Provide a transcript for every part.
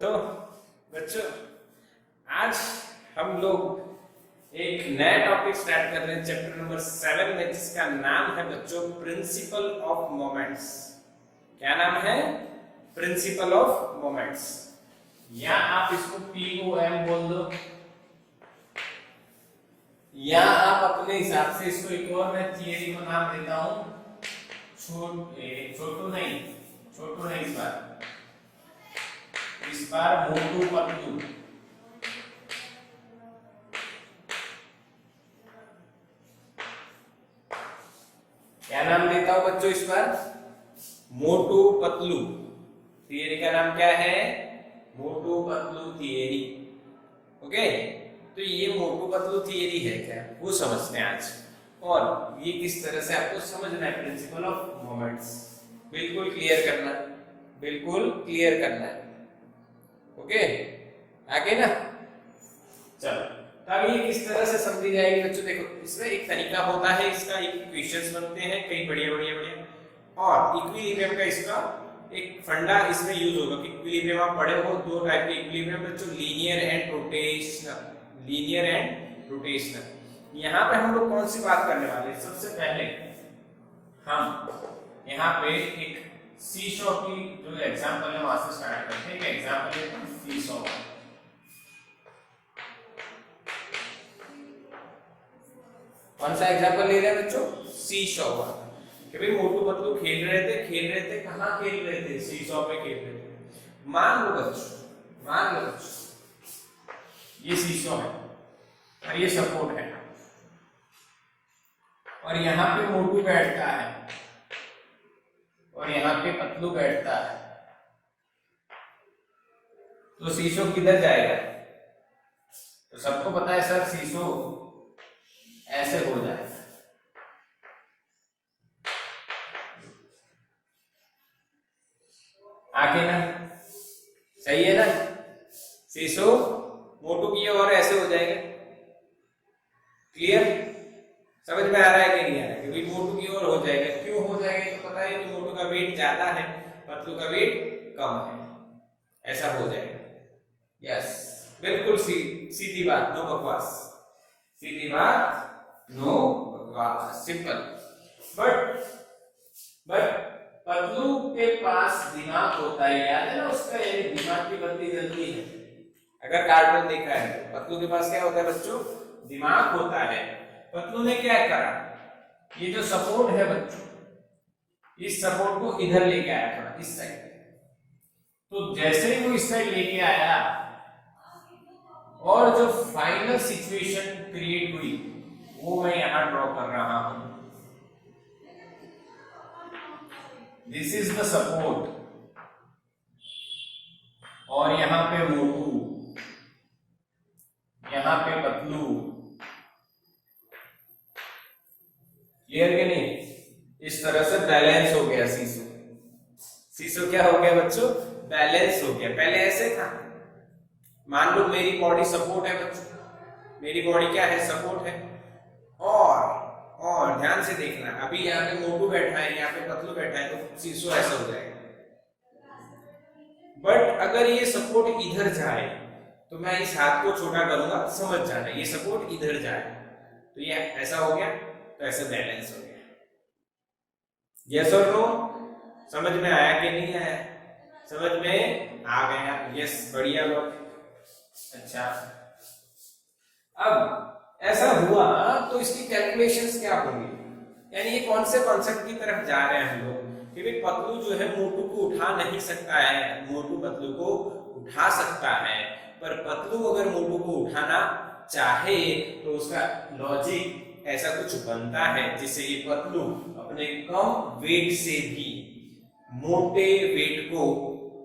तो बच्चों आज हम लोग एक नया टॉपिक स्टार्ट कर रहे हैं चैप्टर नंबर 7 में, जिसका नाम है बच्चों प्रिंसिपल ऑफ मोमेंट्स। क्या नाम है? प्रिंसिपल ऑफ मोमेंट्स, या आप इसको POM बोल दो, या आप अपने हिसाब से इसको एक और मैं थियरी को नाम देता हूं छोटू नहीं इस बार मोटू पतलू। क्या नाम देता हूं बच्चों इस बार? मोटू पतलू। थियरी का नाम क्या है? मोटू पतलू थियरी। ओके, तो ये मोटू पतलू थियरी है क्या, वो समझते हैं आज, और ये किस तरह से आपको समझना है प्रिंसिपल ऑफ मोमेंट्स। बिल्कुल क्लियर करना, बिल्कुल क्लियर करना है। ओके, आगे ना, चलो तब ये किस तरह से समझी जाएगी बच्चों। देखो, इसमें एक तरीका होता है, इसका एक इक्वेशंस बनते हैं कई बढ़िया, और इक्विलिब्रियम का इसका एक फंडा इसमें यूज होगा कि इक्विलिब्रियम आप पढ़े हो, दो टाइप के इक्विलिब्रियम बच्चों, लीनियर एंड रोटेशनल। यहाँ पे हम लोग कौन सी बात करने वाले हैं? सबसे पहले हम यहाँ पे एक सीसॉ की जो एग्जांपल है वहां से स्टार्ट करते हैं। एग्जांपल है सीसॉ। कौन सा एग्जांपल ले रहे हैं बच्चों? सीसॉ कि भाई मोटू पतलू खेल रहे थे, कहाँ खेल रहे थे? सीसॉ पे खेल रहे थे। मान लो बच्चों ये सीसॉ है और ये सपोर्ट है, और यहाँ पे मोटू बैठता है और यहाँ पे पतलू बैठता है, तो सीसो किधर जाएगा? तो सबको पता है सर, सीसो ऐसे हो जाएगा। आगे ना, सही है ना? सीसो मोटू की और ऐसे हो जाएगा। क्लियर? समझ में आ रहा है कि नहीं आ रहा है? कि मोटू की ओर हो जाएगा। क्यों हो जाएगा? तो पता है कि मोटू का वेट ज्यादा है, पतलू का वेट कम है, ऐसा हो जाएगा। यस, बिल्कुल सीधी बात, नो बकवास, सीधी बात, नो बकवास, सिंपल। बट पतलू के पास दिमाग होता है, याद है ना उसका? ये दिमाग की बत्ती जलती है। अगर कार्टून देखा है तो पतलू के पास क्या होता है बच्चों? दिमाग होता है। पतलू ने क्या करा? ये जो सपोर्ट है बच्चों, इस सपोर्ट को इधर लेके आया, थोड़ा इस साइड। तो जैसे ही वो इस साइड लेके आया, और जो फाइनल सिचुएशन क्रिएट हुई वो मैं यहां ड्रॉ कर रहा हूं। दिस इज द सपोर्ट, और यहां पे मोटू, यहां पे पतलू। क्लियर कि नहीं? इस तरह से बैलेंस हो गया सीसो क्या हो गया बच्चों? बैलेंस हो गया। पहले ऐसे था, मान लो मेरी बॉडी सपोर्ट है बच्चों, मेरी बॉडी क्या है? सपोर्ट है। और ध्यान से देखना, अभी यहाँ पे मोटू बैठा है, यहाँ पे पतलू बैठा है, तो सीसो ऐसा हो जाएगा। बट अगर ये सपोर्ट इधर जाए, तो मैं इस हाथ को छोटा करूंगा, समझ जाना, ये सपोर्ट इधर जाए तो ये ऐसा हो गया, तो ऐसे बैलेंस हो गया। यस और नो? समझ में आया कि नहीं आया? समझ में आ गया? यस, बढ़िया लोग। अच्छा, अब ऐसा हुआ तो इसकी कैलकुलेशंस क्या होंगी? यानी ये कौन से कॉन्सेप्ट की तरफ जा रहे हैं हम लोग कि भाई पतलू जो है मोटू को उठा नहीं सकता है, मोटू पतलू को उठा सकता है, पर पतलू अगर मोटू को उठाना चाहे तो उसका लॉजिक ऐसा कुछ बनता है जिससे ये पतलू अपने कम वेट से भी मोटे वेट को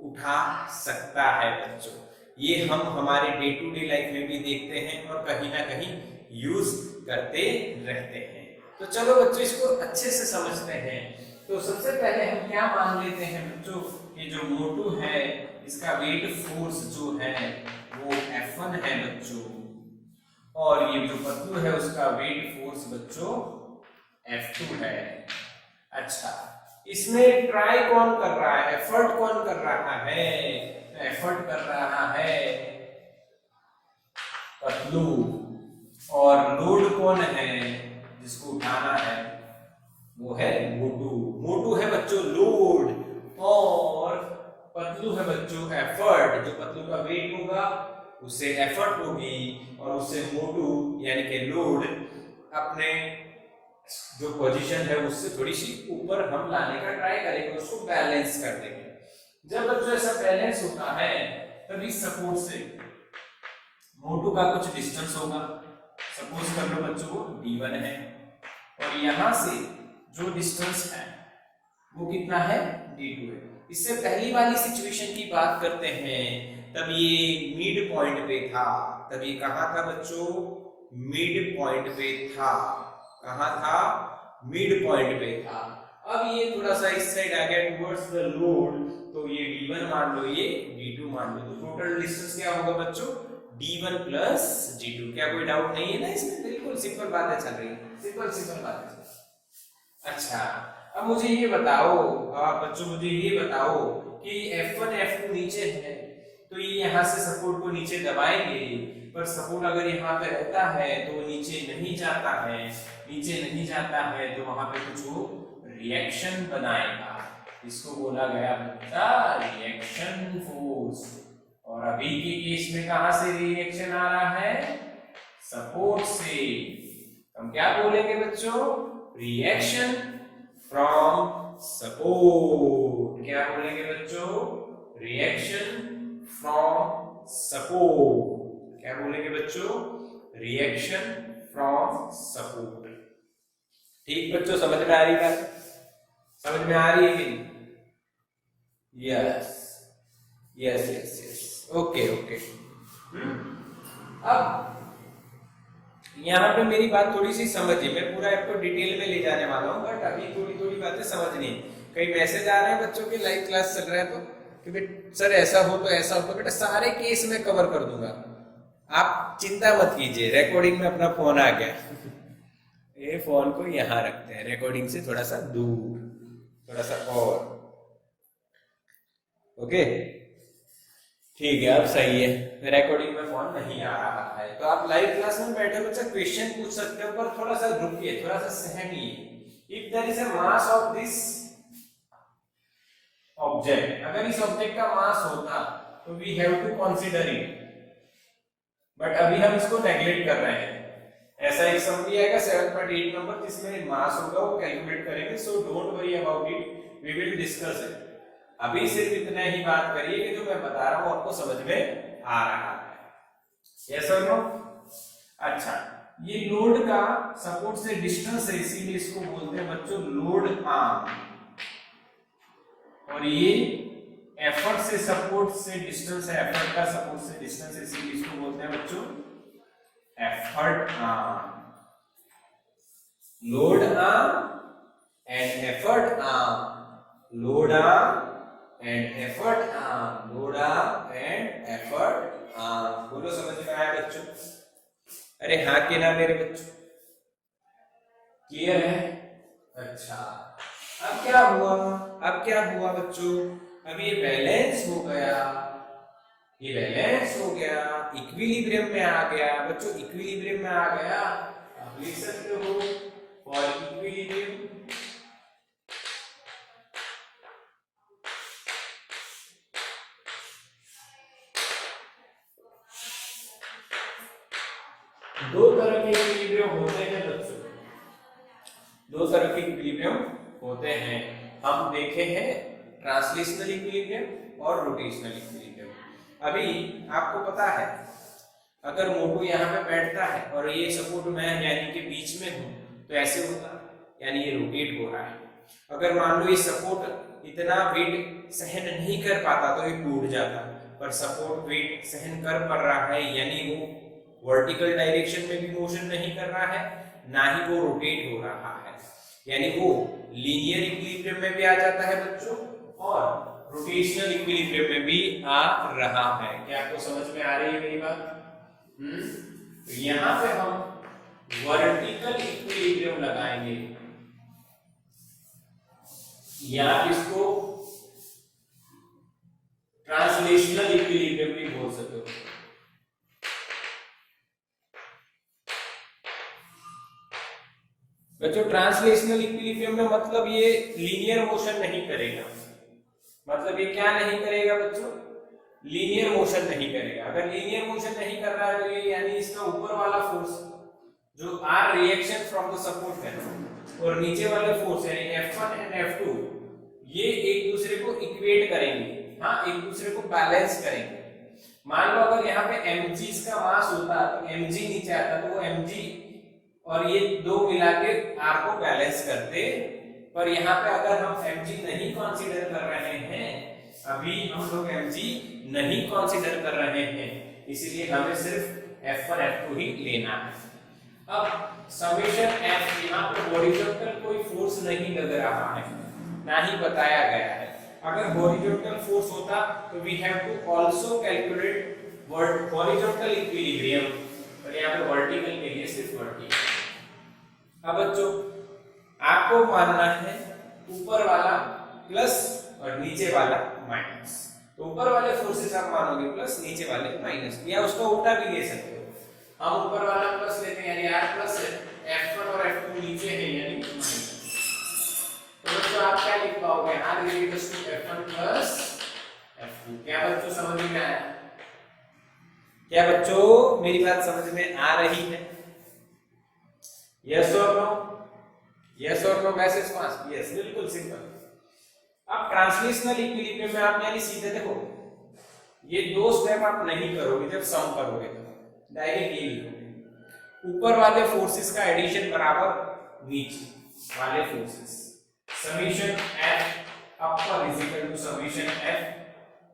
उठा सकता है बच्चों। ये हम हमारे डे टू डे लाइफ में भी देखते हैं और कहीं ना कहीं यूज करते रहते हैं। तो चलो बच्चों, इसको अच्छे से समझते हैं। तो सबसे पहले हम क्या मान लेते हैं बच्चों कि जो मोटू है इसका वेट फोर्स जो है वो F1 है बच्चों, और ये जो पतलू है उसका वेट फोर्स बच्चों F2 है। अच्छा, इसमें ट्राई कौन कर रहा है, एफर्ट कौन कर रहा है, एफर्ट कर रहा है पतलू, और लोड कौन है जिसको उठाना है, वो है मोटू। मोटू है बच्चों लोड, और पतलू है बच्चों एफर्ट। जो पतलू का वेट होगा उससे एफर्ट होगी, और उससे मोटू यानी कि लोड अपने जो पोजीशन है उससे थोड़ी सी ऊपर हम लाने का ट्राई करेंगे, उसको बैलेंस कर देंगे। जब बच्चों ऐसा बैलेंस होता है तभी सपोर्ट से मोटू का कुछ डिस्टेंस होगा। सपोज कर लो बच्चों वो d1 है, और यहां से जो डिस्टेंस है वो कितना है, d2 है। इससे पहली वाली सिचुएशन की बात करते हैं, तब ये मिड पॉइंट पे था। तब ये कहां था बच्चों, मिड पॉइंट पे था। कहां था, मिड पॉइंट पे था। अब ये थोड़ा सा इस साइड आ गया टुवर्ड्स द लोड, तो ये d1 मान लो, ये d2 मान लो, तो टोटल डिस्टेंस क्या होगा बच्चों, d1 प्लस d2। क्या कोई डाउट नहीं है ना इसमें, बिल्कुल सिंपल बातें चल रही है, सिंपल बातें। अच्छा अब मुझे ये बताओ, बच्चों मुझे ये बताओ कि F1 F2 नीचे है, तो ये यहाँ से सपोर्ट को नीचे दबाएंगे, पर सपोर्ट अगर यहाँ पे रहता है तो वो नीचे नहीं जाता है। नीचे नहीं जाता है तो वहां पे कुछ वो रिएक्शन बनाएगा, इसको बोला गया बच्चा रिएक्शन फोर्स। और अभी के केस में कहां से रिएक्शन आ रहा है, सपोर्ट से। हम क्या बोलेंगे बच्चों, रिएक्शन फ्रॉम सपोर्ट। क्या बोलेंगे बच्चों, रिएक्शन फ्रॉम सपोर्ट। क्या बोलेंगे बच्चों, रिएक्शन फ्रॉम सपोर्ट। ठीक बच्चों, समझ में आ रही बात, समझ में आ रही है कि yes yes yes yes, okay okay. अब यहाँ पे मेरी बात थोड़ी सी समझिए, मैं पूरा आपको डिटेल में ले जाने वाला हूँ, बट अभी थोड़ी थोड़ी बातें समझनी है। कई मैसेज आ रहे हैं बच्चों के, लाइव क्लास चल रहा है तो कि सर ऐसा हो तो ऐसा हो, तो बेटा सारे केस में कवर कर दूंगा, आप चिंता मत कीजिए। रिकॉर्डिंग में अपना फोन आ गया ये फोन को यहाँ रखते हैं, रिकॉर्डिंग से थोड़ा सा दूर, थोड़ा सा और, ओके ठीक है। अब सही है, रिकॉर्डिंग में फोन नहीं आ रहा है, तो आप लाइव क्लास में बैठे बच्चा क्वेश्चन पूछ सकते हो, पर थोड़ा सा रुकिए, थोड़ा सा सहमिए। If there is a mass of this object, अगर इस ऑब्जेक्ट का मास होता तो we have to consider it, but अभी हम इसको नेग्लेक्ट कर रहे हैं। ऐसा एक सम भी आएगा 7.8 नंबर जिसमें मास होगा, वो कैलकुलेट करेंगे, so don't worry about it, we will discuss it. अभी सिर्फ इतना ही बात करिए कि जो मैं बता रहा हूं आपको समझ में आ रहा है, यस और नो। अच्छा, ये लोड का सपोर्ट से डिस्टेंस है, इसीलिए इसको बोलते हैं बच्चों लोड आर्म, और ये एफर्ट से सपोर्ट से डिस्टेंस है, एफर्ट का सपोर्ट से डिस्टेंस है, इसीलिए इसको बोलते हैं बच्चों effort arm. Load arm and effort arm, load arm and effort arm, load arm and effort arm. बोलो समझ में आया बच्चों, अरे हाँ के ना मेरे बच्चों, क्लियर है। अच्छा अब क्या हुआ, अब क्या हुआ बच्चों, अब ये बैलेंस हो गया, ये बैलेंस हो गया, इक्विलिब्रियम में आ गया बच्चों, इक्विलिब्रियम में आ गया। आप लिख सकते हो फॉर इक्विलिब्रियम दो तरह के इक्विलिब्रियम होते हैं बच्चों, दो तरह के इक्विलिब्रियम होते हैं। हम देखे हैं ट्रांसलेशनल इक्विलिब्रियम और रोटेशनल इक्विलिब्रियम। अभी आपको पता है अगर मोटू यहाँ पे बैठता है और ये सपोर्ट मैं यानी कि बीच में हूं तो ऐसे होता, यानी ये रोटेट हो रहा है। अगर मान लो ये सपोर्ट इतना वेट सहन नहीं कर पाता तो ये टूट जाता, पर सपोर्ट वेट सहन कर पा रहा है, यानी वो वर्टिकल डायरेक्शन में भी मोशन नहीं कर रहा है, ना ही वो रोटेट हो रहा है, यानी वो लीनियर इक्विलिब्रियम में भी आ जाता है बच्चों, और रोटेशनल इक्विलिब्रियम में भी आ रहा है। क्या आपको समझ में आ रही है मेरी बात? तो यहां पे हम वर्टिकल इक्विलिब्रियम लगाएंगे, या इसको ट्रांसलेशनल इक्विलिब्रियम भी बोल सकते हो। बच्चों ट्रांसलेशनल इक्विलिब्रियम में मतलब ये लीनियर मोशन नहीं करेगा। मतलब ये क्या नहीं करेगा बच्चों? लीनियर मोशन नहीं करेगा। अगर लीनियर मोशन नहीं कर रहा है तो ये यानी इसका ऊपर वाला फोर्स जो R reaction from the support है और नीचे वाले फोर्स यानी F1 एंड F2 ये एक दूसरे को इक्वेट करेंगे। हाँ, एक दूसरे को बैलेंस करेंगे। मान लो अगर यहाँ पे mg का मास होता तो mg नीचे आता तो वो mg और ये दो मिला के r को बैलेंस करते। पर यहाँ पे अगर हम mg नहीं कंसीडर कर रहे हैं, अभी हम लोग mg नहीं कंसीडर कर रहे हैं, इसीलिए हमें सिर्फ F1 F2 ही लेना है। अब समेशन f यहाँ पे हॉरिजॉन्टल कोई फोर्स नहीं लग रहा है, ना ही बताया गया है। अगर हॉरिजॉन्टल फोर्स होता तो we have to also calculate horizontal equilibrium, और यहाँ पे वर्टिकल के लिए सिर्फ वर्टिकल। अब बच्चों आपको मानना है ऊपर वाला प्लस और नीचे वाला माइनस। तो ऊपर वाले फोर्सेस आप मानोगे प्लस, नीचे वाले माइनस, या उसका उल्टा भी ले सकते हो। हम ऊपर वाला प्लस लेते हैं यानी r प्लस F1 और F2 नीचे है यानी माइनस। तो बच्चों आप क्या लिख पाओगे? r equals to F1 plus F2। क्या बच्चों समझ में आया? क्या बच्चों मेरी बात समझ में आ रही है? यस और नो? यस और नो मैसेज पास? यस, बिल्कुल सिंपल। अब ट्रांसलेशनल इक्विलिब्रियम में आप यानी सीधे देखो, ये दो स्टेप आप नहीं करोगे जब सम करोगे तो डायरेक्ट ये लिखोगे, ऊपर वाले फोर्सेस का एडिशन बराबर नीचे वाले forces, summation F upper is equal to summation F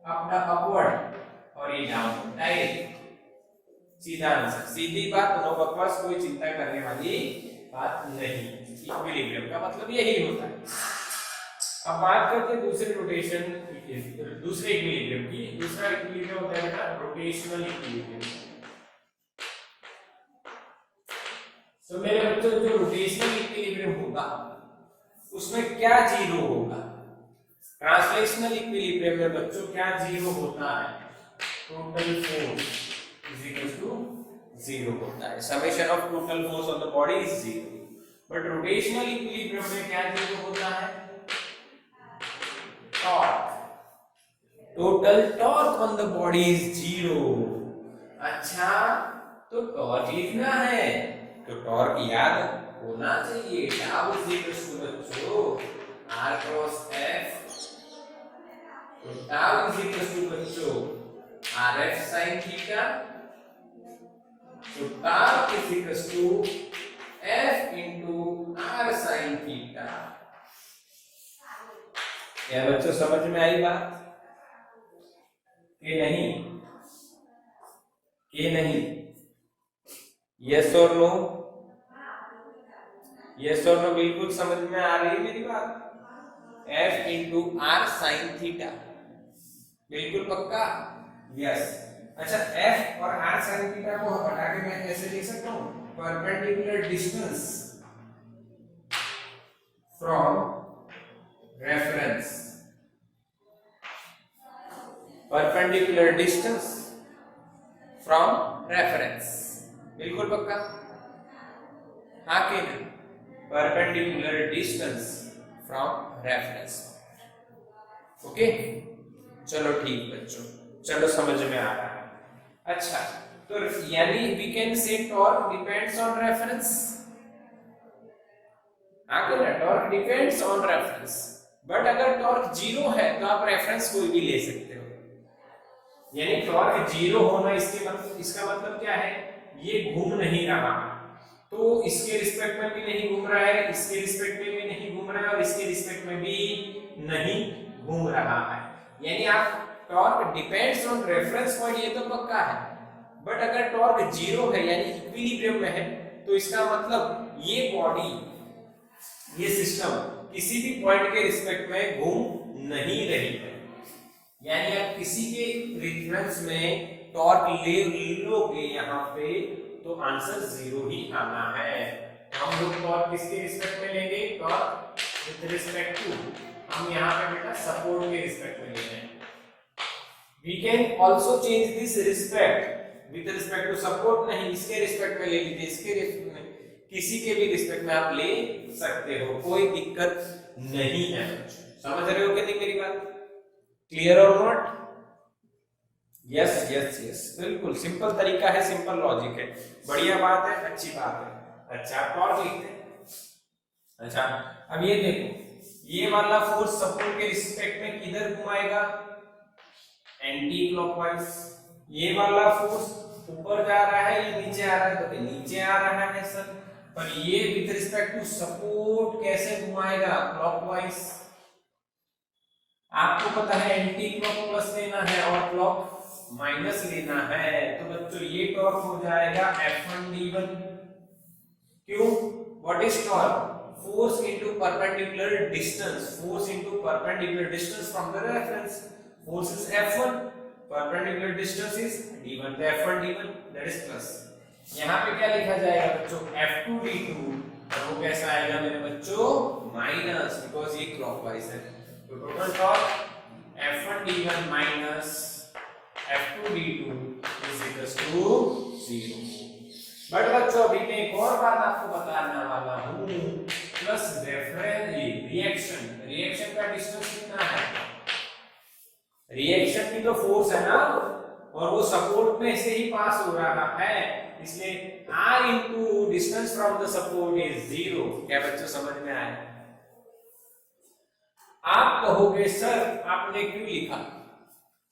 upward और ये डाउनवर्ड। डायरेक्ट सीधा आंसर, सीधी बात, नो बकवास, कोई चिंता करने वाली बात नहीं। इक्विलिब्रियम का मतलब यही होता है। अब बात करते हैं दूसरे रोटेशन, दूसरे इक्विलिब्रियम की। दूसरा इक्विलिब्रियम होता है बेटा रोटेशनल इक्विलिब्रियम। तो मेरे बच्चों जो रोटेशनल इक्विलिब्रियम होगा उसमें क्या जीरो होगा? ट्रांसलेशनल इक्विलिब्रियम में बच्चों क्या जीरो होता है? Total force is equal to zero होता है। Summation of total force on the body is zero. But rotational equilibrium में क्या जीरो होता है? Torque. Total torque on the body is zero. अच्छा, तो टॉर्क लिखना है तो टॉर्क याद होना चाहिए। टाउ इज इक्वल टू बच्चों r क्रॉस f। तो टाउ इज इक्वल टू बच्चों rf sin थीटा। तो tau is equal to f into r sin theta. क्या बच्चों समझ में आई बात कि नहीं? कि नहीं? यस और नो? यस और नो बिल्कुल समझ में आ रही है मेरी बात? F into r sin theta बिल्कुल पक्का? यस। अच्छा, F और r sin थीटा को हटा के मैं ऐसे लिख सकता हूँ, perpendicular distance from reference. Perpendicular distance from reference बिल्कुल पक्का? हाँ कि नहीं? Perpendicular distance from reference. Okay, चलो ठीक बच्चों, चलो समझ में आ रहा है। अच्छा, तो यानी we can say torque depends on reference. आगे ना, torque depends on reference. But अगर टॉर्क जीरो है तो आप रेफरेंस कोई भी ले सकते हो। यानी टॉर्क जीरो होना इसका मतलब क्या है? ये घूम नहीं रहा, तो इसके रिस्पेक्ट में भी नहीं घूम रहा है, इसके रिस्पेक्ट में भी नहीं घूम रहा है और इसके रिस्पेक्ट में भी नहीं घूम रहा है। यानी आप torque depends on reference point ये तो पक्का है। बट अगर टॉर्क जीरो है यानी इक्विलिब्रियम में है तो इसका मतलब ये बॉडी, ये सिस्टम किसी भी पॉइंट के रिस्पेक्ट में घूम नहीं रही है। यानी आप किसी के रेफरेंस में टॉर्क ले लोगे यहाँ पे तो आंसर जीरो ही आना है। हम लोग टॉर्क किसके रिस्पेक्ट में लेंगे? टॉर्क विद रिस्पेक्ट टू हम यहाँ पे बेटा सपोर्ट के रिस्पेक्ट में ले रहे हैं। We can also change this respect with respect to support, नहीं इसके रिस्पेक्ट में ले लीजिए, इसके रिस्पेक्ट में, किसी के भी रिस्पेक्ट में आप ले सकते हो, कोई दिक्कत नहीं है। समझ रहे हो कि नहीं मेरी बात? क्लियर और नॉट? यस यस यस, बिल्कुल सिंपल तरीका है, सिंपल लॉजिक है, बढ़िया बात है, अच्छी बात है। अच्छा आप और लिखते हैं। अच्छा अब ये देखो, ये वाला फोर्स सपोर्ट के रिस्पेक्ट में किधर घुमाएगा? Anti clockwise. ये वाला फोर्स ऊपर जा रहा है या नीचे आ रहा है? तो नीचे आ रहा है सर, पर ये विद रिस्पेक्ट टू सपोर्ट कैसे घुमाएगा? क्लॉकवाइज। आपको पता है एंटी क्लॉक प्लस लेना है और क्लॉक माइनस लेना है, तो बच्चों ये टॉर्क हो जाएगा F1d1। क्यों? What is torque? Force into perpendicular distance, force into perpendicular distance from the reference. Force is F1, perpendicular distance is d1, तो F1d1 दैट इज प्लस। यहाँ पे क्या लिखा जाएगा बच्चों? F2d2, और वो कैसा आएगा मेरे बच्चों? माइनस, बिकॉज ये क्लॉकवाइज है। तो total torque F1d1 minus F2d2 is equals to 0। But बच्चों अभी मैं एक और बात आपको बताने वाला हूँ, प्लस रेफरेंस रिएक्शन, रिएक्शन का डिस्टेंस कितना है? रिएक्शन की तो फोर्स है ना, और वो सपोर्ट में से ही पास हो रहा है, इसलिए R into distance from the support is 0। क्या बच्चों समझ में आया? आप कहोगे सर आपने क्यों लिखा?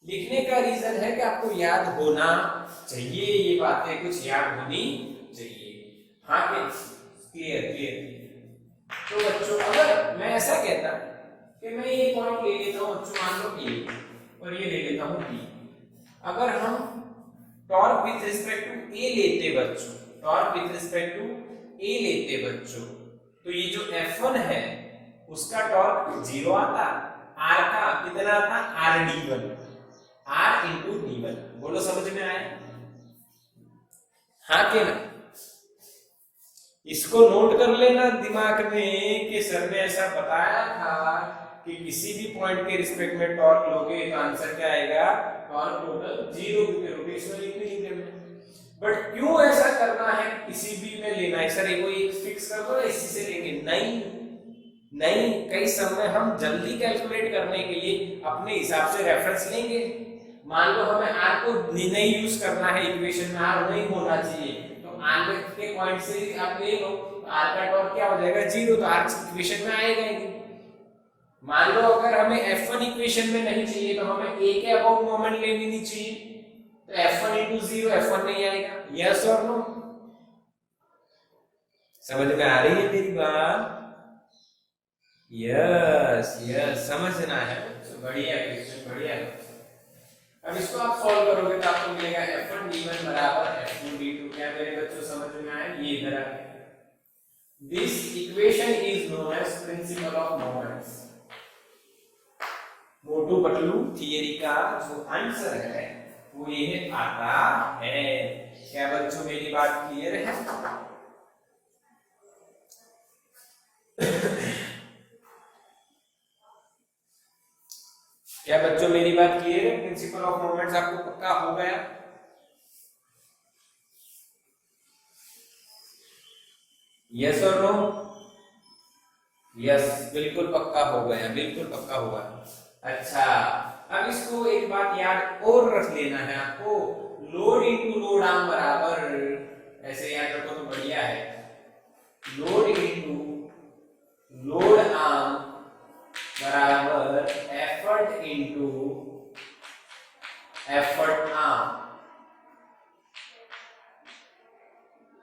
लिखने का रीजन है कि आपको याद होना चाहिए, ये बातें कुछ याद होनी चाहिए। हाँ क्लियर क्लियर। तो बच्चों अगर मैं ऐसा कहता कि मैं ये पॉइंट ले लेता हूँ बच्चों, मान लो A और ये ले लेता हूँ B, अगर हम torque with respect to A लेते बच्चों, torque with respect to A लेते बच्चों, तो ये जो F1 है उसका टॉर्क 0 आता, R का कितना आता? RD1, R into D1। बोलो समझ में आया? हाँ के ना? इसको नोट कर लेना दिमाग में कि सर ने ऐसा बताया था कि किसी भी पॉइंट के रिस्पेक्ट में टॉर्क लोगे तो आंसर क्या आएगा? टॉर्क टोटल 0 के रोटेशनल इक्विलिब्रियम में। बट क्यों ऐसा करना है? किसी भी में लेना है सर, कोई एक फिक्स कर दो, इसी से लेंगे? नहीं नहीं, कई समय हम जल्दी कैलकुलेट करने के लिए अपने हिसाब से रेफरेंस लेंगे। मान लो हमें R को नहीं यूज करना है इक्वेशन में, R नहीं होना चाहिए, तो R के पॉइंट से आप ले लो, R का टॉर्क क्या हो जाएगा? 0, तो R इक्वेशन में आएगा ही। मान लो अगर हमें F1 इक्वेशन में नहीं चाहिए तो हमें A के अबाउट मोमेंट लेनी नहीं चाहिए, तो F1 into 0 F1 नहीं आएगा। यस और नो? समझ में आ रही है मेरी बात? यस यस, समझना है। बढ़िया क्वेश्चन, बढ़िया। अब इसको आप सॉल्व करोगे तो आपको मिलेगा F1d1 बराबर F2d2। क्या मेरे बच्चों समझ में आया? ये इधर आ गया। This equation is known as principle of moments. Motu Patlu theory का जो आंसर है वो ये आता है। क्या बच्चों मेरी बात क्लियर है? क्या बच्चों मेरी बात क्लियर है? प्रिंसिपल ऑफ मोमेंट्स आपको पक्का हो गया? यस और नो? यस, बिल्कुल पक्का हो गया, बिल्कुल पक्का हुआ। अच्छा अब इसको एक बात याद और रख लेना है आपको, लोड इनटू लोड आर्म बराबर, ऐसे याद रखो तो बढ़िया है, लोड इनटू लोड आर्म बराबर एफर्ट इनटू एफर्ट आर्म।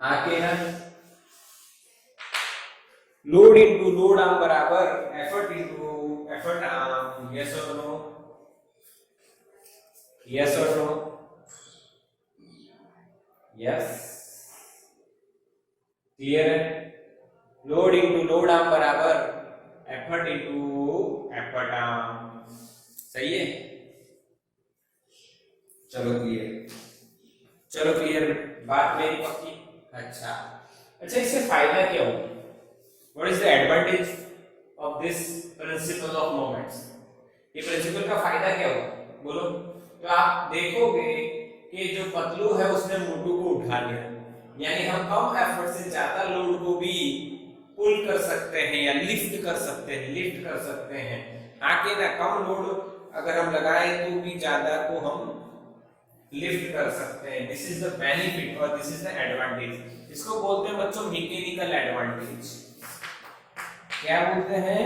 हाँ के ना? लोड इनटू लोड आर्म बराबर effort into effort arm. Yes और नो? यस और नो? यस, क्लियर है? लोड इनटू लोड आर्म बराबर एफर्ट इनटू एफर्ट आर्म। सही है? चलो क्लियर, चलो क्लियर, बात मेरी पक्की। अच्छा अच्छा, इससे फायदा क्या होगा? What is the advantage of this principle of moments. ये प्रिंसिपल का फायदा क्या होगा बोलो? तो आप देखोगे कि जो पतलू है उसने मोटू को उठा लिया, यानी हम कम एफर्ट से ज्यादा लोड को भी पुल कर सकते हैं या लिफ्ट कर सकते हैं। आगे ना कम लोड अगर हम लगाएं तो भी ज्यादा को हम लिफ्ट कर सकते हैं। दिस इज द बेनिफिट और दिस इज द एडवांटेज। इसको बोलते हैं बच्चों मैकेनिकल एडवांटेज। क्या बोलते हैं?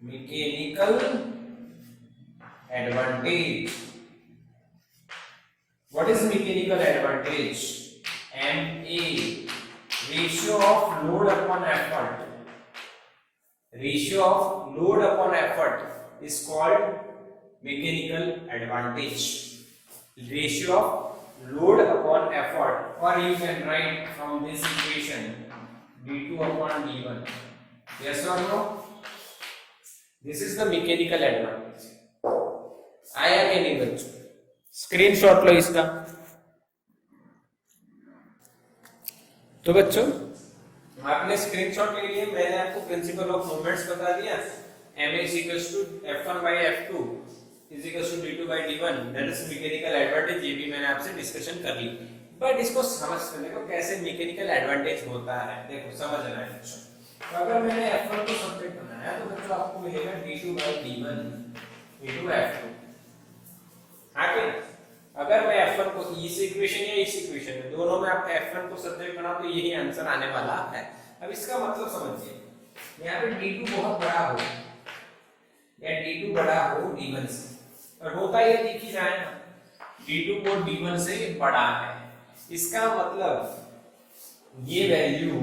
Mechanical advantage. What is mechanical advantage? MA, ratio of load upon effort. Ratio of load upon effort is called mechanical advantage. Ratio of load upon effort, or you can write from this equation d2 upon d1. Yes or no? This is the mechanical advantage. आया कि नहीं बच्चों? Screenshot लो इसका। तो बच्चों आपने screenshot ले लिए, मैंने आपको प्रिंसिपल ऑफ मोमेंट्स बता दिया। ma is equals to f1 by f2 is equals to d2 by d1, that is mechanical advantage. ये भी मैंने आपसे डिस्कशन कर ली, बट इसको समझने को कैसे मैकेनिकल एडवांटेज होता है देखो समझना है बच्चों। तो अगर मैंने f1 को सब्जेक्ट बनाया तो बच्चों आपको मिलेगा d2 by d1 into f2। आगे अगर मैं f1 को इस इक्वेशन या इस इक्वेशन में दोनों में आप f1 को सब्जेक्ट बनाओ तो यही आंसर आने वाला है। अब इसका मतलब समझिए, यहाँ पे d2 बहुत बड़ा हो या d2 बड़ा हो d1 से, और होता ये दिख ही जाए ना, d2 को d1 से बड़ा है, इसका मतलब ये वैल्यू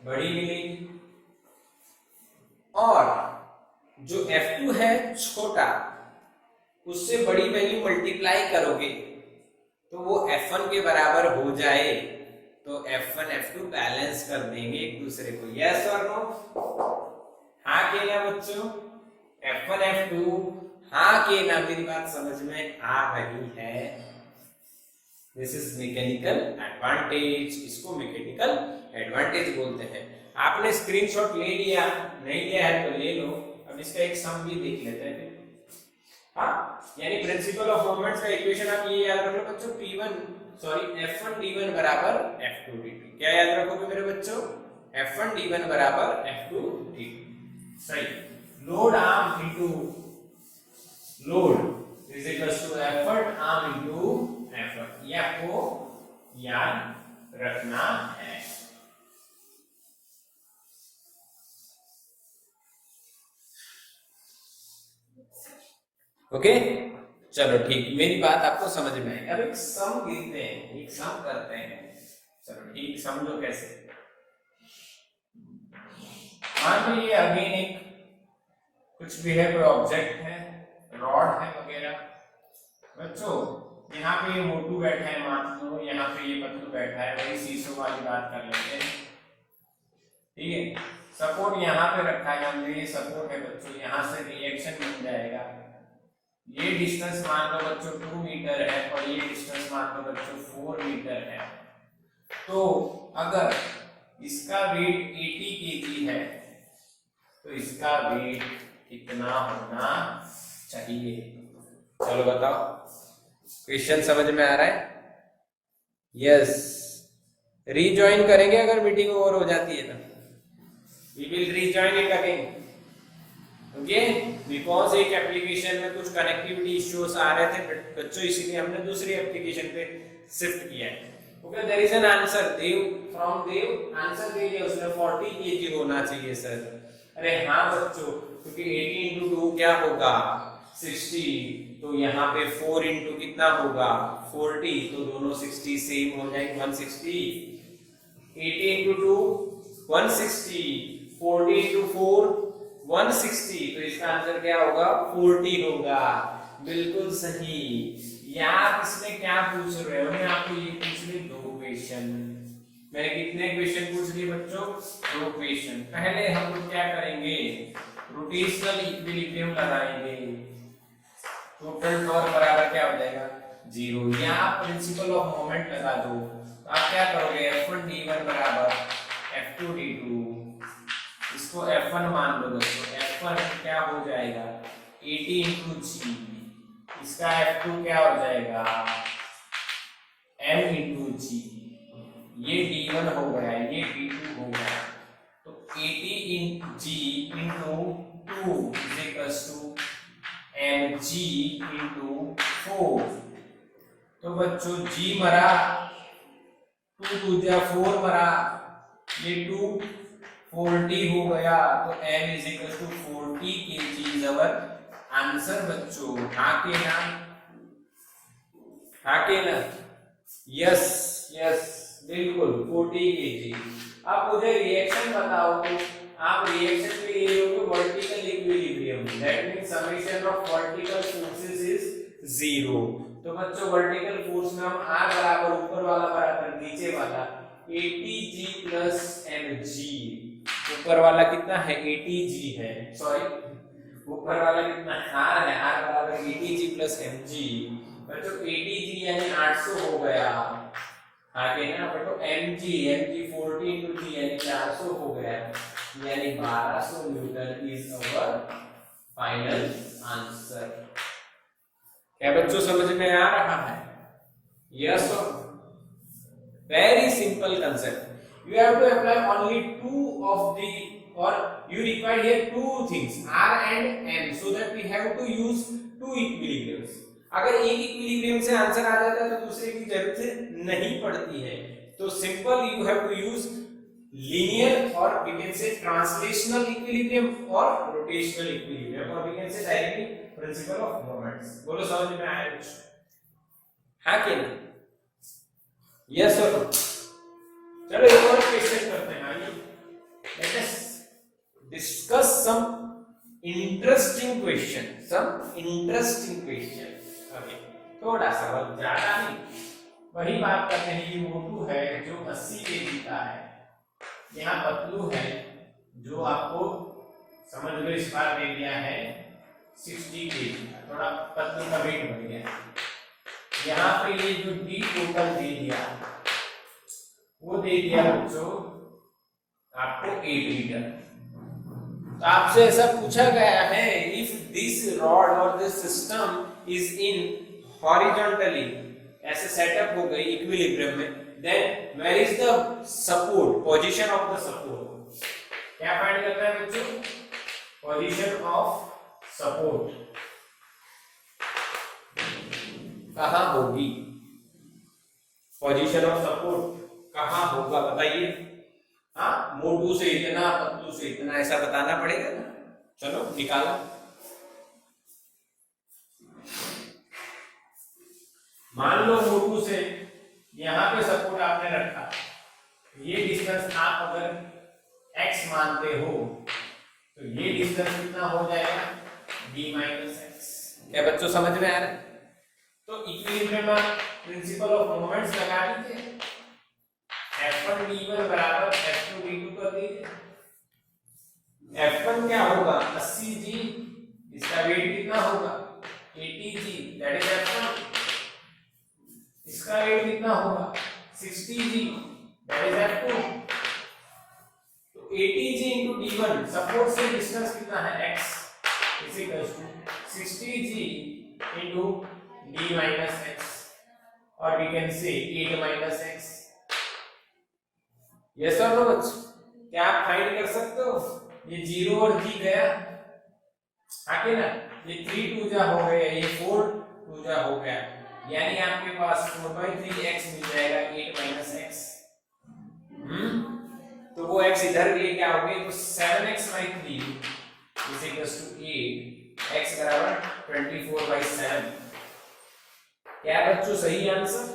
बड़ी मिलेगी, और जो f2 है छोटा उससे बड़ी वैल्यू मल्टीप्लाई करोगे तो वो f1 के बराबर हो जाए, तो f1 f2 बैलेंस कर देंगे एक दूसरे को। यस और नो? हाँ के ना बच्चों? f1 f2 हाँ के ना? मेरी बात समझ में आ रही है? This is mechanical advantage. इसको मैकेनिकल एडवांटेज बोलते हैं। आपने स्क्रीनशॉट ले लिया, नहीं लिया है तो ले लो। अब इसका एक सम भी देख लेते हैं। हाँ, यानी प्रिंसिपल ऑफ मोमेंट्स का इक्वेशन आप ये याद रख लो बच्चों, f1 d1 बराबर f2 d2। क्या याद रखोगे मेरे बच्चों? f1 d1 बराबर f2 d2। सही। Load arm into load is equals to effort arm into effort. ये आपको याद रखना है। ओके चलो ठीक, मेरी बात आपको समझ में आई। अब एक सम गिनते हैं, एक सम करते हैं। चलो ठीक, समझो कैसे। मान लीजिए अगेन एक कुछ भी है, कोई ऑब्जेक्ट है, रॉड है वगैरह। बच्चों यहाँ पे ये मोटू बैठा है, मान लो यहाँ पे ये पतलू बैठा है, वही शीशों वाली बात कर लेते हैं। ठीक है, सपोर्ट यहाँ पे रखा है, हम ये सपोर्ट है बच्चों, यहाँ से रिएक्शन बन जाएगा। ये डिस्टेंस मान लो बच्चों 2 मीटर है और ये डिस्टेंस मान लो बच्चों 4 मीटर है। तो अगर इसका वेट 80 kg है तो इसका वेट कितना होना चाहिए? चलो बताओ, क्वेश्चन समझ में आ रहा है? यस। रीजॉइन करेंगे अगर मीटिंग ओवर हो जाती है तो। We will rejoin it again. Okay, because एक एप्लीकेशन में कुछ कनेक्टिविटी इश्यूज आ रहे थे बच्चों, इसीलिए हमने दूसरी एप्लीकेशन पे शिफ्ट किया है। Okay, there is an answer Dev from Dev, answer दे दिया उसने 40 kg होना चाहिए सर। अरे हाँ बच्चों, क्योंकि 80 into 2 क्या होगा 60, तो यहाँ पे 4 into कितना होगा 40, तो दोनों 60 सेम हो जाएंगे 160। 80 into 2 160, 40 into 4 160, तो इसका आंसर क्या होगा 40 होगा। बिल्कुल सही। यार इसमें क्या पूछ रहे हो? मैं आपको ये पूछ ली 2 क्वेश्चन। मैंने कितने क्वेश्चन पूछ लिए बच्चों? 2 क्वेश्चन। पहले हम लोग क्या करेंगे? रोटेशनल इक्विलिब्रियम लगाएंगे। टोटल टॉर्क बराबर क्या हो जाएगा 0। या आप प्रिंसिपल ऑफ मोमेंट लगा दो, तो आप क्या करोगे f1 d1 बराबर f2 d2 इसको F1 मान लो दोस्तों। F1 क्या हो जाएगा 80 इंटू जी, इसका F2 क्या हो जाएगा m इंटू जी, ये D1 हो गया, ये D2 हो गया। तो 80 in g into 2 is equals to mg into 4। तो बच्चों g मरा, 2 2 जा 4 मरा, ये 240 हो गया। तो m is equal to 40 kg is our answer बच्चों। हाँ के ना? यस यस बिल्कुल 40 kg। अब मुझे रिएक्शन बताओ, तो आप रिएक्शन के लिए लोगे vertical equilibrium, that means summation of vertical forces is 0। तो बच्चों वर्टिकल फोर्स में हम r बराबर ऊपर वाला बराबर नीचे वाला 80g प्लस mg। ऊपर वाला कितना है 80g है, सॉरी ऊपर वाला कितना है r है, r बराबर 80g प्लस mg। बच्चों 80g यानी 800 हो गया, आगे ना बच्चों mg 40 into g यानी 400 हो गया, यानी 1200 newton is our final answer. क्या बच्चों समझ में आ रहा है? यस और very simple concept. You have to apply only two of the, और you require here two things r and m, so that we have to use two equilibriums। अगर एक इक्विलिब्रियम से आंसर आ जाता है तो दूसरे की जरूरत नहीं पड़ती है। तो simple you have to use linear, और we can say translational equilibrium और रोटेशनल इक्विलिब्रियम, और we can say directly principle of moments. बोलो समझ में आया कुछ? हाँ कि नहीं? यस और नो? चलो एक और क्वेश्चन करते हैं। आइए let us discuss some interesting question, okay थोड़ा सा, बहुत ज्यादा नहीं। वही बात करते हैं, ये मोटू है जो 80 केजी का है, यहाँ पतलू है जो आपको समझ लो इस बार दे दिया है 60 केजी का, थोड़ा पतलू का वेट बढ़ गया। यहाँ पे ये जो डी टोटल दे दिया वो दे दिया बच्चों आपको 8 मीटर। तो आपसे ऐसा पूछा गया है, इफ दिस रॉड और this system is in horizontally, ऐसे सेटअप हो गई इक्विलिब्रियम में, then where is the support, position of the support. क्या फाइंड करना है बच्चों? पोजीशन ऑफ सपोर्ट कहां होगी, पोजीशन ऑफ सपोर्ट कहां होगा बताइए। हाँ मोटू से इतना, पतलू से इतना, ऐसा बताना पड़ेगा ना। चलो निकालो। मान लो मोटू से यहां पे सपोर्ट आपने रखा, ये डिस्टेंस आप अगर x मानते हो तो ये डिस्टेंस कितना हो जाएगा d माइनस एक्स। क्या बच्चों समझ में आ रहा है? तो इक्विलिब्रियम में प्रिंसिपल ऑफ मोमेंट्स लगा दीजिए, F1 d1 बराबर F2 d2 कर दीजिए। F1 क्या होगा 80g, इसका वेट कितना होगा 80g, दैट इज F1। इसका वेट कितना होगा 60g, दैट इज F2। तो 80g into d1, सपोर्ट से डिस्टेंस कितना है x, is equal to 60g into d minus x, और we can say 8 minus x। Yes और नो बच्चों? क्या आप फाइंड कर सकते हो? ये 0 और g गया, आगे ना ये 3 2 जा हो गया, ये 4 2 जा हो गया, यानी आपके पास 4/3x मिल जाएगा 8 minus x। तो वो x इधर के लिए क्या हो गया, तो 7x/3 is equals to 8, x बराबर 24/7। क्या बच्चों सही आंसर?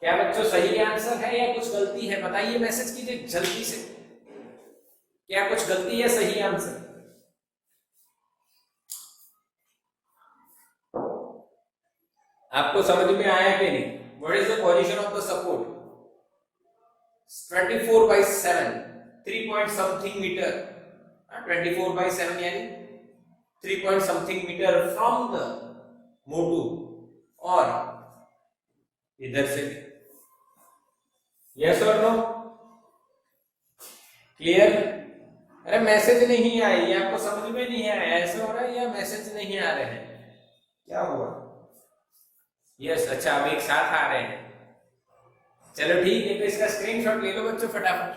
क्या बच्चों सही आंसर है या कुछ गलती है? बताइए, मैसेज कीजिए जल्दी से, क्या कुछ गलती है सही आंसर? आपको समझ में आया कि नहीं? What is the position of the support? 24/7, 3 point something metre, 24/7 यानी 3 point something metre from the मोटू, और इधर से भी। यस और नो? क्लियर? अरे मैसेज नहीं आई, ये आपको समझ में नहीं आया, ऐसा हो रहा है या मैसेज नहीं आ रहे हैं, क्या हुआ? यस, अच्छा अब एक साथ आ रहे हैं, चलो ठीक है, तो इसका स्क्रीनशॉट ले लो बच्चों फटाफट।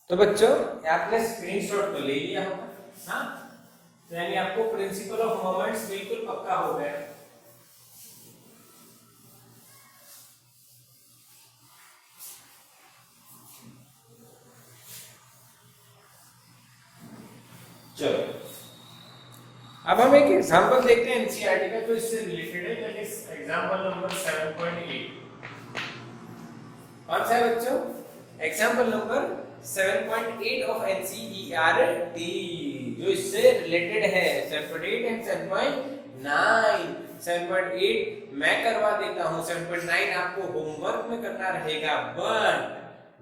तो बच्चों आपने स्क्रीनशॉट तो ले लिया होगा, हाँ, यानी आपको प्रिंसिपल ऑफ मोमेंट्स बिल्कुल पक्का हो गया। चलो अब हम एक एग्जांपल देखते हैं एनसीईआरटी का जो इससे रिलेटेड है, दैट इज एग्जांपल नंबर 7.8। कौन सा है बच्चों? एग्जांपल नंबर 7.8 ऑफ एनसीईआरटी, जो इससे रिलेटेड है 7.8 एंड 7.9। 7.8 मैं करवा देता हूं, 7.9 आपको होमवर्क में करना रहेगा,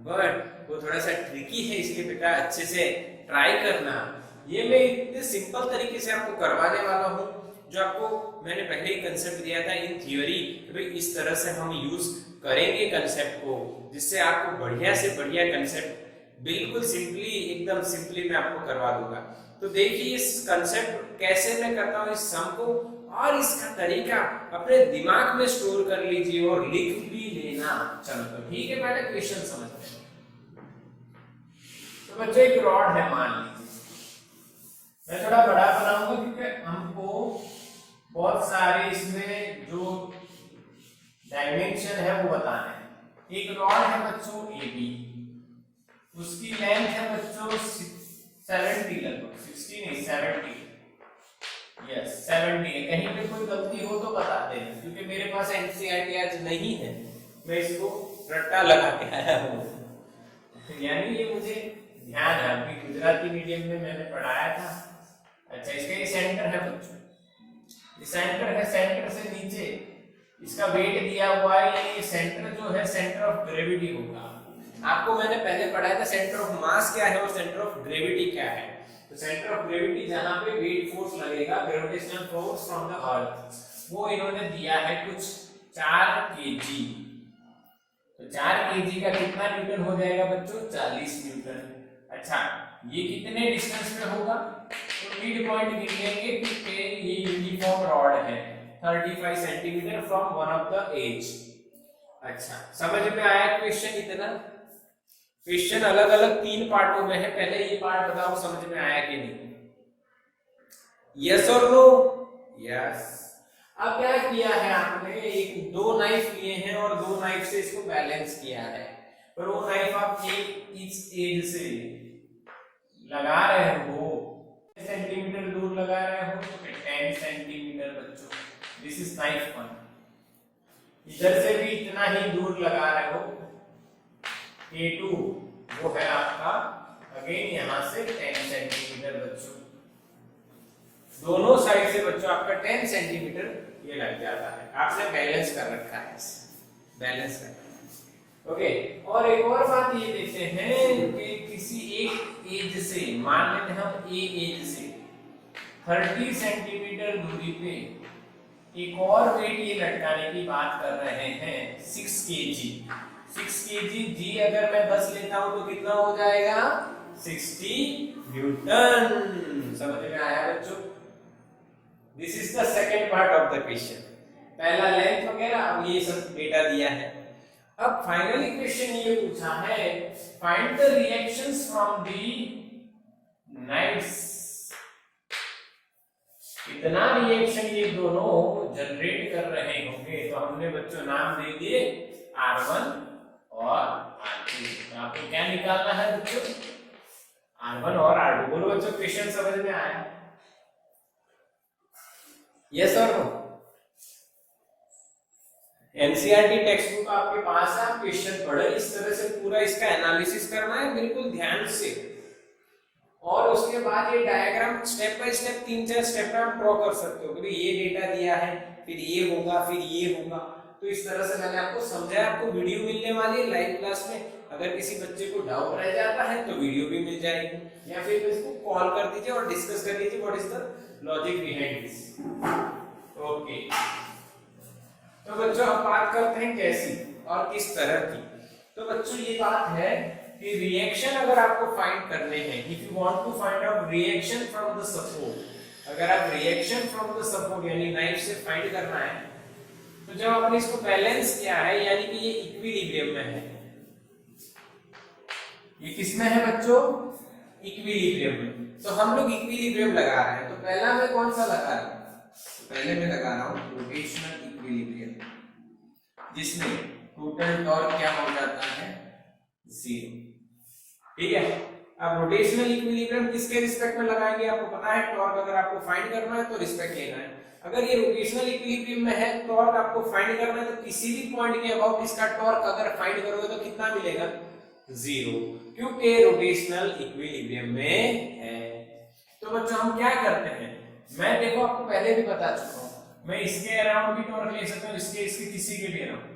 बट वो थोड़ा सा ट्रिकी है, इसलिए बेटा अच्छे से ट्राई करना। ये मैं इतने सिंपल तरीके से आपको करवाने वाला हूं, जो आपको मैंने पहले ही कंसेप्ट दिया था इन थियोरी, भाई इस तरह से हम यूज करेंगे कंसेप्ट को, जिससे आपको बढ़िया से बढ़िया कंसेप्ट बिल्कुल सिंपली, एकदम सिंपली मैं आपको करवा दूंगा। तो देखिए इस कंसेप्ट कैसे मैं करता हूँ इस सम को, और इसका तरीका अपने दिमाग में स्टोर कर लीजिए और लिख भी लेना। चलो तो ठीक है, पहले क्वेश्चन समझते हैं। तो बच्चों एक रॉड है, मान लीजिए, मैं थोड़ा बड़ा बनाऊंगा क्योंकि हमको बहुत सारे इसमें जो डायमेंशन है वो बताने हैं। एक रॉड है बच्चों AB, उसकी लेंथ है बच्चों 70, लगभग 60 नहीं 70, यस 70 है। कहीं पे कोई गलती हो तो बता देना, क्योंकि मेरे पास एनसीईआरटी आज नहीं है, मैं इसको रट्टा लगा के आया हूँ, यानी ये मुझे ध्यान है, अभी गुजराती मीडियम में मैंने पढ़ाया था। अच्छा इसका ये सेंटर है बच्चों, ये सेंटर है, सेंटर से नीचे इसका वेट दिया हुआ है, ये सेंटर जो है सेंटर ऑफ ग्रेविटी होगा। आपको मैंने पहले पढ़ाया था सेंटर ऑफ मास क्या है और सेंटर ऑफ ग्रेविटी क्या है। तो सेंटर ऑफ ग्रेविटी जहां पे वेट फोर्स लगेगा, gravitational force from the earth, वो इन्होंने दिया है कुछ 4 kg। तो 4 kg का कितना न्यूटन हो जाएगा बच्चों? 40 न्यूटन। अच्छा ये कितने डिस्टेंस पे होगा? तो मिड पॉइंट गिन लेंगे कि ये यूनिफॉर्म रॉड है 35 centimetre from one of the edge. अच्छा समझ में आया क्वेश्चन इतना? क्वेश्चन अलग अलग 3 पार्टों में है, पहले ये पार्ट बताओ समझ में आया कि नहीं? यस और नो? यस। अब क्या किया है आपने, एक 2 नाइफ लिए हैं और 2 नाइफ से इसको बैलेंस किया है, पर वो नाइफ आप इस एज से लगा रहे हो, सेंटीमीटर दूर लगा रहे हो, तो 10 सेंटीमीटर बच्चों, दिस इज नाइफ 1। इधर से भी इतना ही दूर लगा रहे हो, A2 वो है आपका अगेन यहां से 10 सेंटीमीटर बच्चों, दोनों साइड से बच्चों आपका 10 सेंटीमीटर ये लग जाता है। आपने बैलेंस कर रखा है, बैलेंस कर ओके। और एक और बात ये देखते हैं कि किसी एक एज से, मान लेते हैं हम ए एज से 30 सेंटीमीटर दूरी पे एक और वेट ये लटकाने की बात कर रहे हैं 6 kg। 6 kg जी अगर मैं 10 लेता हूं तो कितना हो जाएगा? 60 न्यूटन। समझ में आया बच्चों? This is the second part of the question. पहला लेंथ वगैरह, अब ये सब डेटा दिया है। अब फाइनली क्वेश्चन ये पूछा है, find the reactions from the knights. कितना रिएक्शन ये दोनों जनरेट कर रहे होंगे, तो हमने बच्चों नाम दे दिए R1 और R2। तो आपको क्या निकालना है बच्चों? R1 और R2। बोलो बच्चों क्वेश्चन समझ में आया? यस और नो? एनसीईआरटी टेक्स्ट बुक आपके पास है, आप क्वेश्चन पढ़े, इस तरह से पूरा इसका एनालिसिस करना है बिल्कुल ध्यान से, और उसके बाद ये diagram step by step 3-4 step में आप ड्रॉ कर सकते हो कि ये डेटा दिया है, फिर ये होगा, फिर ये होगा। तो इस तरह से मैंने आपको समझाया। आपको वीडियो मिलने वाली है लाइव क्लास में, अगर किसी बच्चे को डाउट रह जाता है तो वीडियो भी मिल जाएगी, या फिर इसको कॉल कर दीजिए और डिस्कस कर लीजिए what is the logic behind this. Okay, तो बच्चों अब बात करते हैं कैसी और किस तरह की। तो बच्चों ये बात है कि रिएक्शन अगर आपको फाइंड करने हैं, if you want to find out reaction from the support, अगर आप रिएक्शन फ्रॉम द सपोर्ट यानी नाइफ से फाइंड करना है, तो जब आपने इसको बैलेंस किया है यानी कि ये इक्विलिब्रियम में है, ये किसमें है बच्चों? इक्विलिब्रियम में। तो हम लोग इक्विलिब्रियम लगा रहे हैं, तो पहला मैं कौन सा लगा रहा हूं? तो पहले मैं लगा रहा हूं रोटेशनल इक्विलिब्रियम, जिसमें टोटल टॉर्क क्या हो जाता है? 0। ठीक है। अब रोटेशनल इक्विलिब्रियम किसके रिस्पेक्ट में लगाएंगे? आपको पता है टॉर्क अगर आपको फाइंड करना है तो रिस्पेक्ट लेना है। अगर ये रोटेशनल इक्विलिब्रियम में है, टॉर्क आपको फाइंड करना है, तो किसी भी पॉइंट के अबाउट इसका टॉर्क अगर फाइंड करोगे तो कितना मिलेगा? 0, क्योंकि रोटेशनल इक्विलिब्रियम में है। तो बच्चों हम क्या करते हैं, मैं देखो आपको पहले भी बता चुका हूं, मैं इसके अराउंड भी टॉर्क ले सकता हूं, इसके किसी के भी अराउंड,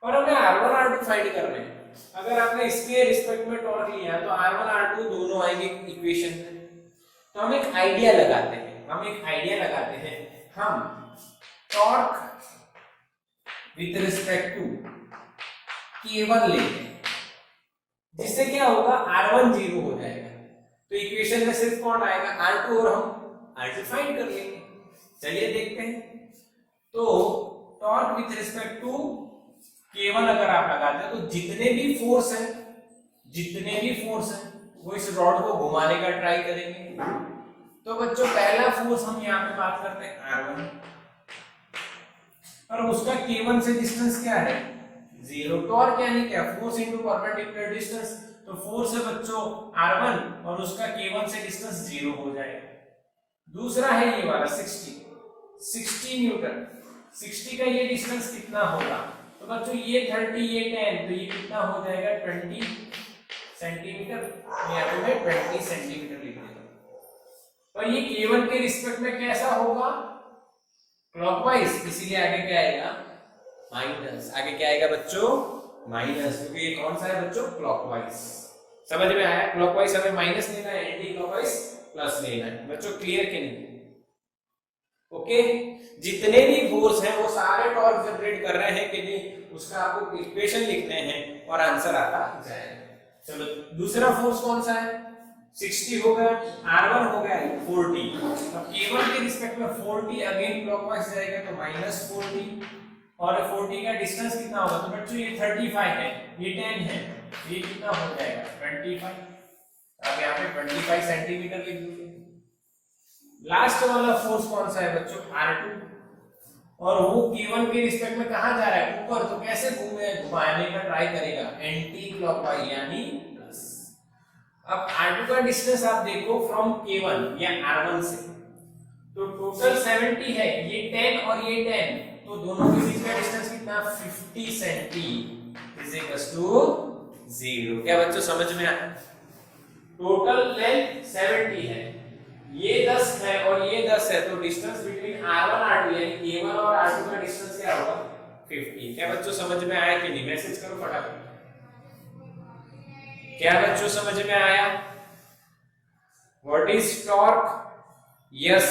और हमें R1 R2 फाइंड करने हैं। अगर आपने इसके रिस्पेक्ट में टॉर्क लिया तो R1 R2 दोनों आएंगे इक्वेशन में। तो हम एक आइडिया लगाते हैं, हम torque with respect to K1 लेते हैं, जिससे क्या होगा? R1 0 हो जाएगा, तो इक्वेशन में सिर्फ कौन आएगा? R2, और हम R2 फाइंड कर लेंगे। चलिए देखते हैं। तो torque with respect to K1 अगर आप लगाते हैं, तो जितने भी फोर्स हैं वो इस रॉड को घुमाने का ट्राई करेंगे। तो बच्चों पहला फोर्स हम यहाँ पे बात करते हैं R1, और उसका K1 से डिस्टेंस क्या है? 0। टॉर्क यानी क्या? Force into perpendicular distance. तो फोर्स है बच्चों R1 और उसका K1 से डिस्टेंस 0 हो जाएगा। दूसरा है ये वाला 60 न्यूटन। 60 का ये डिस्टेंस कितना होगा? तो बच्चों ये 30 ये 10, तो ये कितना हो जाएगा? 20 सेंटीमीटर। यहाँ पे मैं 20 सेंटीमीटर लिख देता हूं। और ये K1 के रिस्पेक्ट में कैसा होगा? क्लॉकवाइज, इसीलिए आगे क्या आएगा? माइनस। आगे क्या आएगा बच्चों? माइनस, क्योंकि ये कौन सा है बच्चों? क्लॉकवाइज। समझ में आया? क्लॉकवाइज हमें माइनस लेना है, एंटी क्लॉकवाइज प्लस लेना है। बच्चों क्लियर के नहीं? ओके। जितने भी फोर्स हैं वो सारे टॉर्क जनरेट कर रहे हैं कि नहीं, उसका आपको इक्वेशन लिखने हैं और आंसर आता जाएगा। चलो दूसरा फोर्स कौन सा है? 60 हो गया, R1 हो गया 40। अब K1 के रिस्पेक्ट में 40 अगेन क्लॉकवाइज जाएगा, तो -40, और 40 का डिस्टेंस कितना होगा? तो बच्चों ये 35 है, ये 10 है, ये कितना हो जाएगा? 25। अब यहाँ पे 25 सेंटीमीटर लिख दीजिए। लास्ट वाला फोर्स कौन सा है बच्चों? R2, और वो K1 के रिस्पेक्ट में कहां जा रहा है? ऊपर। तो कैसे घुमाने का ट्राई करेगा? एंटी क्लॉकवाइज यानी प्लस। अब R2 का डिस्टेंस आप देखो फ्रॉम K1 या R1 से, तो टोटल 70 है, ये 10 और ये 10, तो दोनों के बीच का डिस्टेंस कितना? 50 सेंटी इज इक्वल्स टू 0। क्या बच्चों समझ में आया? टोटल लेंथ 70 है, ये 10 है और ये 10 है, तो डिस्टेंस बिटवीन R1 R2 यानी K1 और R2 का डिस्टेंस क्या होगा? 50। क्या बच्चों समझ में आया कि नहीं? मैसेज करो फटाफट। क्या बच्चों समझ में आया? What is torque? यस,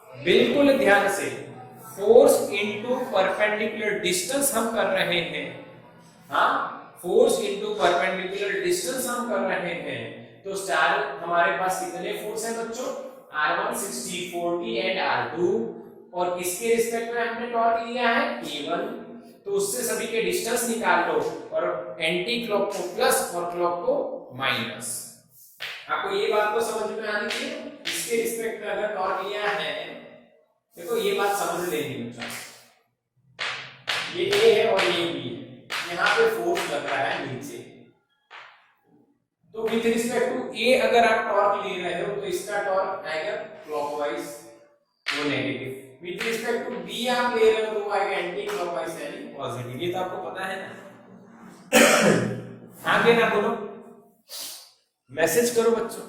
बिल्कुल ध्यान से। फोर्स इनटू परपेंडिकुलर डिस्टेंस हम कर रहे हैं। हाँ, फोर्स इनटू परपेंडिकुलर डिस्टेंस हम कर रहे हैं। तो चार हमारे पास कितने फोर्स हैं बच्चों? R1 60 40 एंड R2, और किसके रिस्पेक्ट में हमने टॉर्क लिया है? K1। तो उससे सभी के डिस्टेंस निकाल लो, और एंटी क्लॉक को प्लस और क्लॉक को माइनस। आपको ये बात तो समझ में आनी चाहिए। इसके रिस्पेक्ट में अगर टॉर्क लिया है, देखो ये बात समझ लेनी बच्चा, ये A है और ये B है, यहाँ पे फोर्स लग रहा है नीचे। तो विद रिस्पेक्ट टू A अगर आप टॉर्क ले रहे हो तो इसका टॉर्क आएगा क्लॉकवाइज, वो negative. With respect to B आप ले रहे हो तो आएगा एंटी क्लॉकवाइज यानी पॉजिटिव। ये तो आपको पता है ना? आगे ना बोलो, मैसेज करो बच्चों।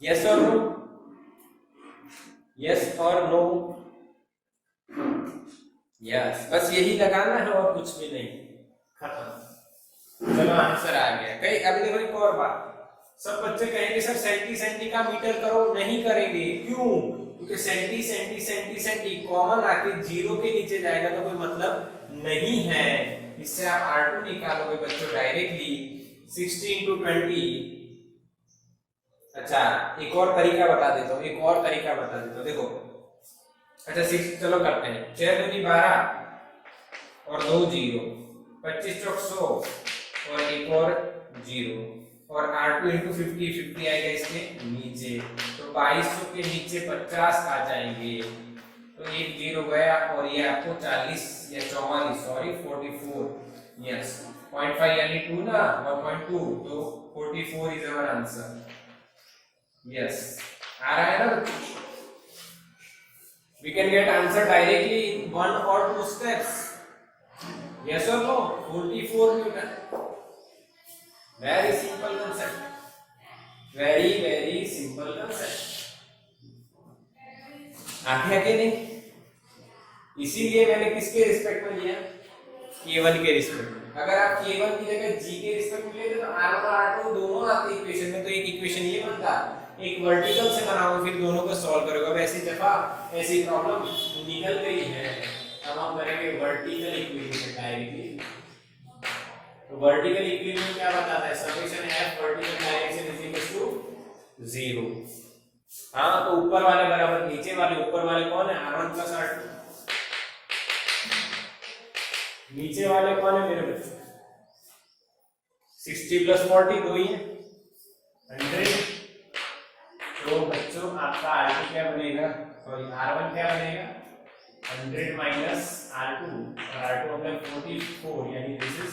यस और नो, यस और नो। यस, बस यही लगाना है और कुछ भी नहीं, खत्म। चलो आंसर आ गया। कहीं अभी देखो एक और बात, सब बच्चे कहेंगे सर सेंटी का मीटर करो, नहीं करेंगे। क्यों? क्योंकि सेंटी कॉमन आके 0 के नीचे जाएगा तो कोई मतलब नहीं है, इससे आप R2 निकालोगे बच्चों डायरेक्टली 60 into 20। अच्छा एक और तरीका बता देता हूँ, देखो। अच्छा 6 चलो करते हैं, 6 दूनी 12 और 2 0, 25 चौक 100 और एक और 0 और R2 into 50, 50 आएगा इसके नीचे, तो 2200 के नीचे 50 आ जाएंगे, तो एक 0 गया और ये आपको 40 या 44 सॉरी 44 यस 0.5 यानी 2 ना 1.2, तो 44 इज आवर आंसर। यस आ रहा है ना बच्चों? We can get answer directly in 1 or 2 steps. Yes or no? 44 Newton. Very simple concept. Very simple concept. आगे नहीं, इसीलिए मैंने किसके रिस्पेक्ट में लिया? K1 के रिस्पेक्ट में। अगर आप K1 की जगह G के रिस्पेक्ट में लेते तो R1 और R2 दोनों आते इक्वेशन में, तो एक इक्वेशन ये बनता, एक वर्टिकल से बनाओ फिर दोनों को सॉल्व करोगे। अब ऐसी दफा ऐसी प्रॉब्लम निकल गई है, अब हम करेंगे वर्टिकल इक्वेशन डायरेक्टली। तो वर्टिकल इक्वेशन क्या बताता है? Summation f vertical direction is equal to 0। हाँ तो ऊपर वाले बराबर नीचे वाले, ऊपर वाले कौन है? R1 plus R2। नीचे वाले कौन है मेरे बच्चों? 60 प्लस 40 दो ही है 100। तो बच्चों आपका R2 क्या बनेगा, सॉरी R1 क्या बनेगा? 100 माइनस R2 और R2 अपने 44 यानी दिस इज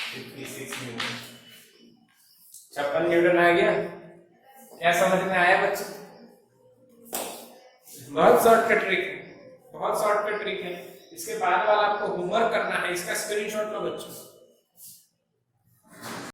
56 न्यूटन। 56 न्यूटन आ गया। क्या समझ में आया बच्चों? बहुत शॉर्टकट ट्रिक है, बहुत शॉर्टकट ट्रिक है। इसके बाद वाला आपको होमवर्क करना है, इसका स्क्रीनशॉट लो बच्चों।